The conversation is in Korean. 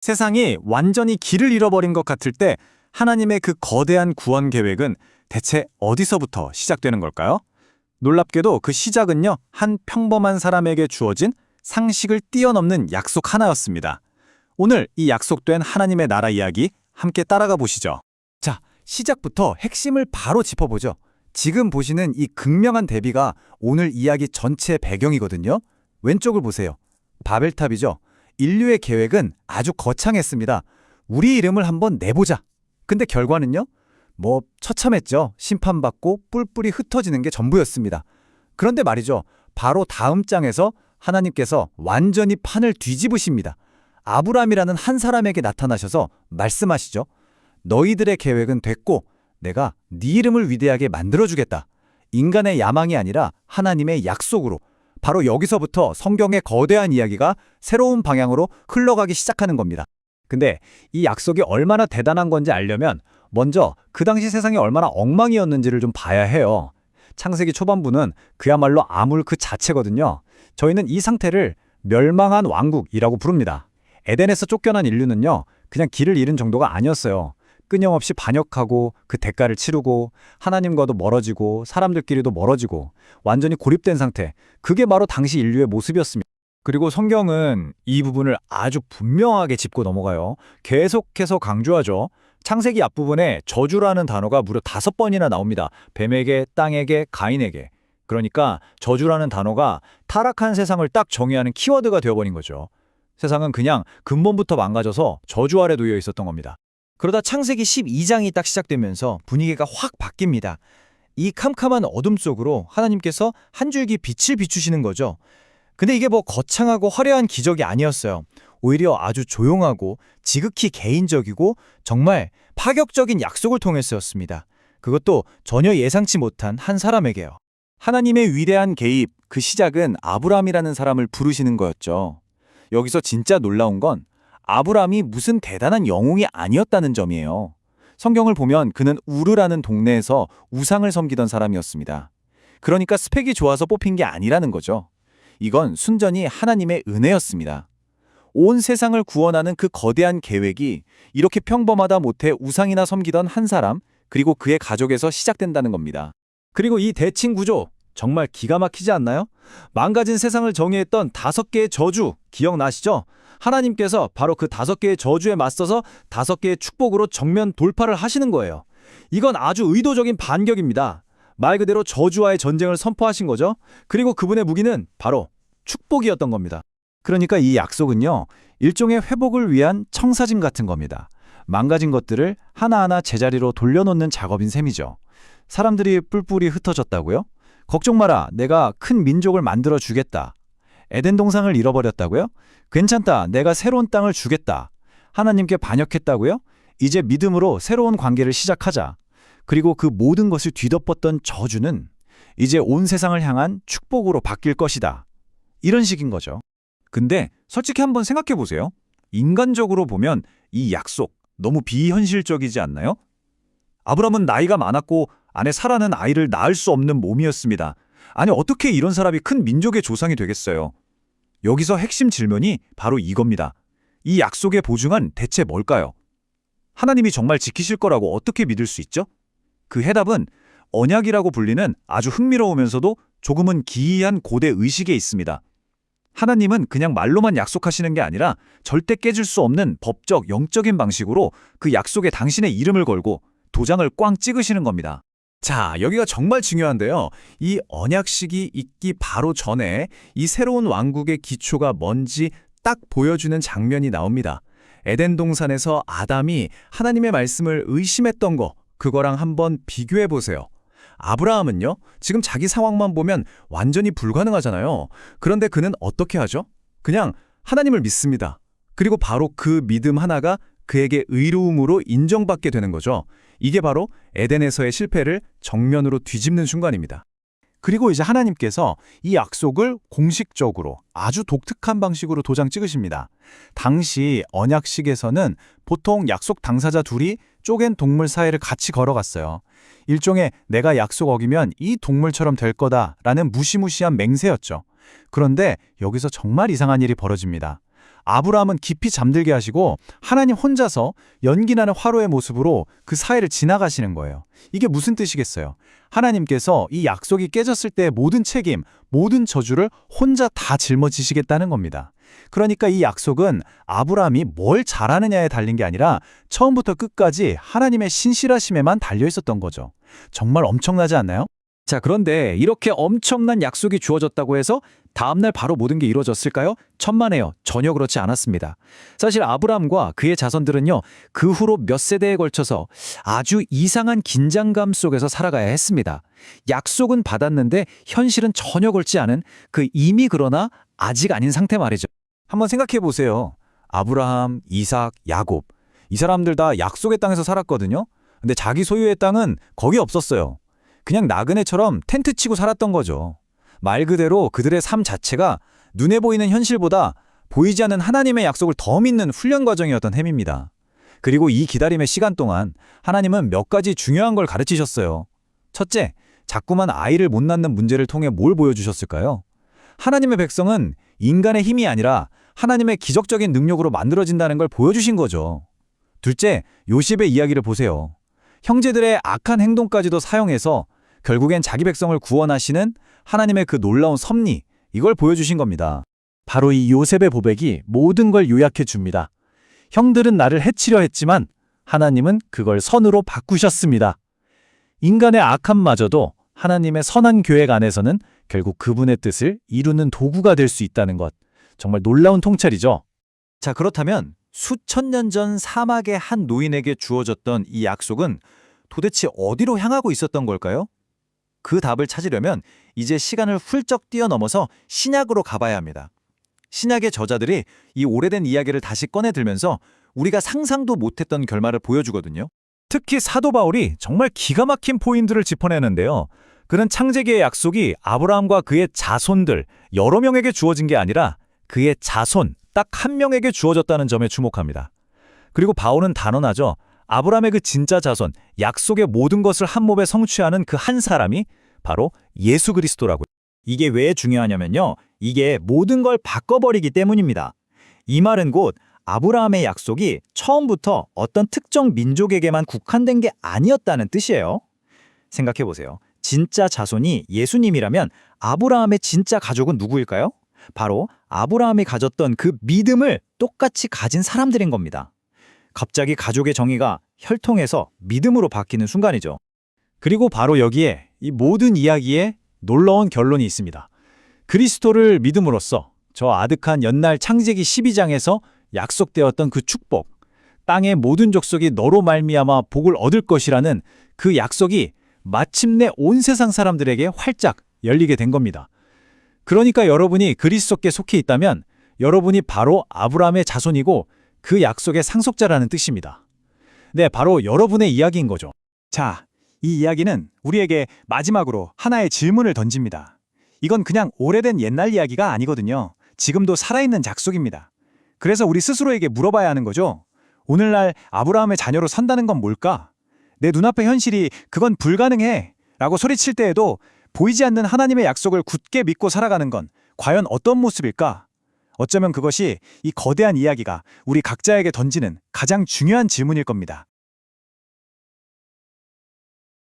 세상이 완전히 길을 잃어버린 것 같을 때 하나님의 그 거대한 구원 계획은 대체 어디서부터 시작되는 걸까요? 놀랍게도 그 시작은요, 한 평범한 사람에게 주어진 상식을 뛰어넘는 약속 하나였습니다. 오늘 이 약속된 하나님의 나라 이야기 함께 따라가 보시죠. 자, 시작부터 핵심을 바로 짚어보죠. 지금 보시는 이 극명한 대비가 오늘 이야기 전체의 배경이거든요. 왼쪽을 보세요. 바벨탑이죠. 인류의 계획은 아주 거창했습니다. 우리 이름을 한번 내보자. 근데 결과는요? 처참했죠. 심판받고 뿔뿔이 흩어지는 게 전부였습니다. 그런데 말이죠. 바로 다음 장에서 하나님께서 완전히 판을 뒤집으십니다. 아브라함이라는 한 사람에게 나타나셔서 말씀하시죠. 너희들의 계획은 됐고 내가 네 이름을 위대하게 만들어주겠다. 인간의 야망이 아니라 하나님의 약속으로. 바로 여기서부터 성경의 거대한 이야기가 새로운 방향으로 흘러가기 시작하는 겁니다. 근데 이 약속이 얼마나 대단한 건지 알려면 먼저 그 당시 세상이 얼마나 엉망이었는지를 좀 봐야 해요. 창세기 초반부는 그야말로 암울 그 자체거든요. 저희는 이 상태를 멸망한 왕국이라고 부릅니다. 에덴에서 쫓겨난 인류는요, 그냥 길을 잃은 정도가 아니었어요. 끊임없이 반역하고 그 대가를 치르고 하나님과도 멀어지고 사람들끼리도 멀어지고 완전히 고립된 상태. 그게 바로 당시 인류의 모습이었습니다. 그리고 성경은 이 부분을 아주 분명하게 짚고 넘어가요. 계속해서 강조하죠. 창세기 앞부분에 저주라는 단어가 무려 5번이나 나옵니다. 뱀에게, 땅에게, 가인에게. 그러니까 저주라는 단어가 타락한 세상을 딱 정의하는 키워드가 되어버린 거죠. 세상은 그냥 근본부터 망가져서 저주 아래 놓여 있었던 겁니다. 그러다 창세기 12장이 딱 시작되면서 분위기가 확 바뀝니다. 이 캄캄한 어둠 속으로 하나님께서 한 줄기 빛을 비추시는 거죠. 근데 이게 거창하고 화려한 기적이 아니었어요. 오히려 아주 조용하고 지극히 개인적이고 정말 파격적인 약속을 통해서였습니다. 그것도 전혀 예상치 못한 한 사람에게요. 하나님의 위대한 개입, 그 시작은 아브라함이라는 사람을 부르시는 거였죠. 여기서 진짜 놀라운 건 아브라함이 무슨 대단한 영웅이 아니었다는 점이에요. 성경을 보면 그는 우르라는 동네에서 우상을 섬기던 사람이었습니다. 그러니까 스펙이 좋아서 뽑힌 게 아니라는 거죠. 이건 순전히 하나님의 은혜였습니다. 온 세상을 구원하는 그 거대한 계획이 이렇게 평범하다 못해 우상이나 섬기던 한 사람, 그리고 그의 가족에서 시작된다는 겁니다. 그리고 이 대칭 구조, 정말 기가 막히지 않나요? 망가진 세상을 정의했던 5개의 저주, 기억나시죠? 하나님께서 바로 그 5개의 저주에 맞서서 5개의 축복으로 정면 돌파를 하시는 거예요. 이건 아주 의도적인 반격입니다. 말 그대로 저주와의 전쟁을 선포하신 거죠. 그리고 그분의 무기는 바로 축복이었던 겁니다. 그러니까 이 약속은요, 일종의 회복을 위한 청사짐 같은 겁니다. 망가진 것들을 하나하나 제자리로 돌려놓는 작업인 셈이죠. 사람들이 뿔뿔이 흩어졌다고요? 걱정 마라, 내가 큰 민족을 만들어 주겠다. 에덴 동산을 잃어버렸다고요? 괜찮다, 내가 새로운 땅을 주겠다. 하나님께 반역했다고요? 이제 믿음으로 새로운 관계를 시작하자. 그리고 그 모든 것을 뒤덮었던 저주는 이제 온 세상을 향한 축복으로 바뀔 것이다. 이런 식인 거죠. 근데 솔직히 한번 생각해 보세요. 인간적으로 보면 이 약속 너무 비현실적이지 않나요? 아브라함은 나이가 많았고 안에 사라는 아이를 낳을 수 없는 몸이었습니다. 아니, 어떻게 이런 사람이 큰 민족의 조상이 되겠어요? 여기서 핵심 질문이 바로 이겁니다. 이 약속의 보증은 대체 뭘까요? 하나님이 정말 지키실 거라고 어떻게 믿을 수 있죠? 그 해답은 언약이라고 불리는 아주 흥미로우면서도 조금은 기이한 고대 의식에 있습니다. 하나님은 그냥 말로만 약속하시는 게 아니라 절대 깨질 수 없는 법적, 영적인 방식으로 그 약속에 당신의 이름을 걸고 도장을 꽝 찍으시는 겁니다. 자, 여기가 정말 중요한데요. 이 언약식이 있기 바로 전에 이 새로운 왕국의 기초가 뭔지 딱 보여주는 장면이 나옵니다. 에덴 동산에서 아담이 하나님의 말씀을 의심했던 거, 그거랑 한번 비교해 보세요. 아브라함은요, 지금 자기 상황만 보면 완전히 불가능하잖아요. 그런데 그는 어떻게 하죠? 그냥 하나님을 믿습니다. 그리고 바로 그 믿음 하나가 그에게 의로움으로 인정받게 되는 거죠. 이게 바로 에덴에서의 실패를 정면으로 뒤집는 순간입니다. 그리고 이제 하나님께서 이 약속을 공식적으로 아주 독특한 방식으로 도장 찍으십니다. 당시 언약식에서는 보통 약속 당사자 둘이 쪼갠 동물 사이를 같이 걸어갔어요. 일종의 내가 약속 어기면 이 동물처럼 될 거다라는 무시무시한 맹세였죠. 그런데 여기서 정말 이상한 일이 벌어집니다. 아브라함은 깊이 잠들게 하시고 하나님 혼자서 연기 나는 화로의 모습으로 그 사이를 지나가시는 거예요. 이게 무슨 뜻이겠어요? 하나님께서 이 약속이 깨졌을 때 모든 책임, 모든 저주를 혼자 다 짊어지시겠다는 겁니다. 그러니까 이 약속은 아브라함이 뭘 잘하느냐에 달린 게 아니라 처음부터 끝까지 하나님의 신실하심에만 달려 있었던 거죠. 정말 엄청나지 않나요? 자, 그런데 이렇게 엄청난 약속이 주어졌다고 해서 다음날 바로 모든 게 이루어졌을까요? 천만에요. 전혀 그렇지 않았습니다. 사실 아브라함과 그의 자손들은요, 그 후로 몇 세대에 걸쳐서 아주 이상한 긴장감 속에서 살아가야 했습니다. 약속은 받았는데 현실은 전혀 걸지 않은 그 이미 그러나 아직 아닌 상태 말이죠. 한번 생각해 보세요. 아브라함, 이삭, 야곱. 이 사람들 다 약속의 땅에서 살았거든요. 근데 자기 소유의 땅은 거기 없었어요. 그냥 나그네처럼 텐트 치고 살았던 거죠. 말 그대로 그들의 삶 자체가 눈에 보이는 현실보다 보이지 않는 하나님의 약속을 더 믿는 훈련 과정이었던 셈입니다. 그리고 이 기다림의 시간 동안 하나님은 몇 가지 중요한 걸 가르치셨어요. 첫째, 자꾸만 아이를 못 낳는 문제를 통해 뭘 보여주셨을까요? 하나님의 백성은 인간의 힘이 아니라 하나님의 기적적인 능력으로 만들어진다는 걸 보여주신 거죠. 둘째, 요셉의 이야기를 보세요. 형제들의 악한 행동까지도 사용해서 결국엔 자기 백성을 구원하시는 하나님의 그 놀라운 섭리, 이걸 보여주신 겁니다. 바로 이 요셉의 보백이 모든 걸 요약해 줍니다. 형들은 나를 해치려 했지만 하나님은 그걸 선으로 바꾸셨습니다. 인간의 악함마저도 하나님의 선한 계획 안에서는 결국 그분의 뜻을 이루는 도구가 될 수 있다는 것. 정말 놀라운 통찰이죠. 자, 그렇다면 수천 년 전 사막의 한 노인에게 주어졌던 이 약속은 도대체 어디로 향하고 있었던 걸까요? 그 답을 찾으려면 이제 시간을 훌쩍 뛰어넘어서 신약으로 가봐야 합니다. 신약의 저자들이 이 오래된 이야기를 다시 꺼내들면서 우리가 상상도 못했던 결말을 보여주거든요. 특히 사도 바울이 정말 기가 막힌 포인트를 짚어내는데요. 그는 창세기의 약속이 아브라함과 그의 자손들 여러 명에게 주어진 게 아니라 그의 자손 딱 한 명에게 주어졌다는 점에 주목합니다. 그리고 바울은 단언하죠. 아브라함의 그 진짜 자손, 약속의 모든 것을 한 몸에 성취하는 그 한 사람이 바로 예수 그리스도라고요. 이게 왜 중요하냐면요. 이게 모든 걸 바꿔버리기 때문입니다. 이 말은 곧 아브라함의 약속이 처음부터 어떤 특정 민족에게만 국한된 게 아니었다는 뜻이에요. 생각해 보세요. 진짜 자손이 예수님이라면 아브라함의 진짜 가족은 누구일까요? 바로 아브라함이 가졌던 그 믿음을 똑같이 가진 사람들인 겁니다. 갑자기 가족의 정의가 혈통에서 믿음으로 바뀌는 순간이죠. 그리고 바로 여기에 이 모든 이야기에 놀라운 결론이 있습니다. 그리스도를 믿음으로써 저 아득한 옛날 창세기 12장에서 약속되었던 그 축복, 땅의 모든 족속이 너로 말미암아 복을 얻을 것이라는 그 약속이 마침내 온 세상 사람들에게 활짝 열리게 된 겁니다. 그러니까 여러분이 그리스도께 속해 있다면 여러분이 바로 아브라함의 자손이고 그 약속의 상속자라는 뜻입니다. 네, 바로 여러분의 이야기인 거죠. 자, 이 이야기는 우리에게 마지막으로 하나의 질문을 던집니다. 이건 그냥 오래된 옛날 이야기가 아니거든요. 지금도 살아있는 약속입니다. 그래서 우리 스스로에게 물어봐야 하는 거죠. 오늘날 아브라함의 자녀로 산다는 건 뭘까? 내 눈앞의 현실이 그건 불가능해 라고 소리칠 때에도 보이지 않는 하나님의 약속을 굳게 믿고 살아가는 건 과연 어떤 모습일까? 어쩌면 그것이 이 거대한 이야기가 우리 각자에게 던지는 가장 중요한 질문일 겁니다.